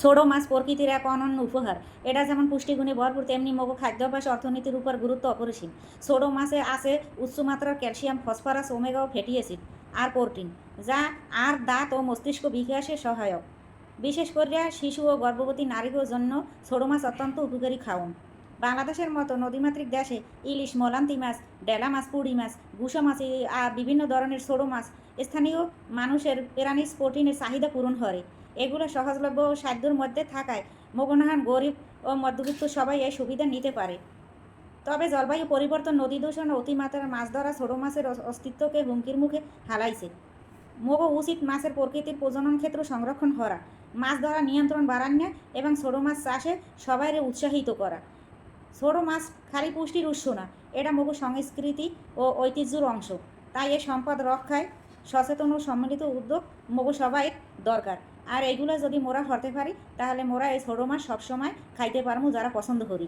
ছোট মাছ প্রকৃতির এক অনন্য উপহার। এটা যেমন পুষ্টিগুণে ভরপুর, তেমনি মগো খাদ্যাভ্যাস অর্থনীতির উপর গুরুত্ব অপরিসীম। ছোট মাছে আছে উচ্চমাত্রার ক্যালসিয়াম, ফসফরাস, ওমেগা ও ফ্যাটি অ্যাসিড আর প্রোটিন, যা আর দাঁত ও মস্তিষ্ক বিকাশে সহায়ক। বিশেষ করে শিশু ও গর্ভবতী নারীদের জন্য ছোট মাছ অত্যন্ত উপকারী খাওন। বাংলাদেশের মতো নদীমাতৃক দেশে ইলিশ, মলান্তি মাছ, ডেলা মাছ, পুঁটি মাছ, গুসা মাছ আর বিভিন্ন ধরনের ছোট মাছ স্থানীয় মানুষের প্রাণীজ প্রোটিনের চাহিদা পূরণ করে। এগুলো সহজলভ্য ও সাধ্যের মধ্যে থাকায় মগনাহান গরিব ও মধ্যবিত্ত সবাই এই সুবিধা নিতে পারে। তবে জলবায়ু পরিবর্তন, নদী দূষণ ও অতিমাত্রার মাছ ধরা ছোট মাছের অস্তিত্বকে হুমকির মুখে হালাইছে। মগো উচিত মাছের প্রকৃতির প্রজনন ক্ষেত্র সংরক্ষণ করা, মাছ ধরা নিয়ন্ত্রণ বাড়ানো এবং ছোট মাছ চাষে সবাইরে উৎসাহিত করা। ছোট মাছ খালি পুষ্টির উৎস না, এটা মগো সংস্কৃতি ও ঐতিহ্যর অংশ। তাই এই সম্পদ রক্ষায় সচেতন ও সম্মিলিত উদ্যোগ মগো সবাই দরকার। আর এইগুলো যদি মোরা হতে পারি, তাহলে মোরা এই ছোট মাছ সবসময় খাইতে পারবো যারা পছন্দ করি।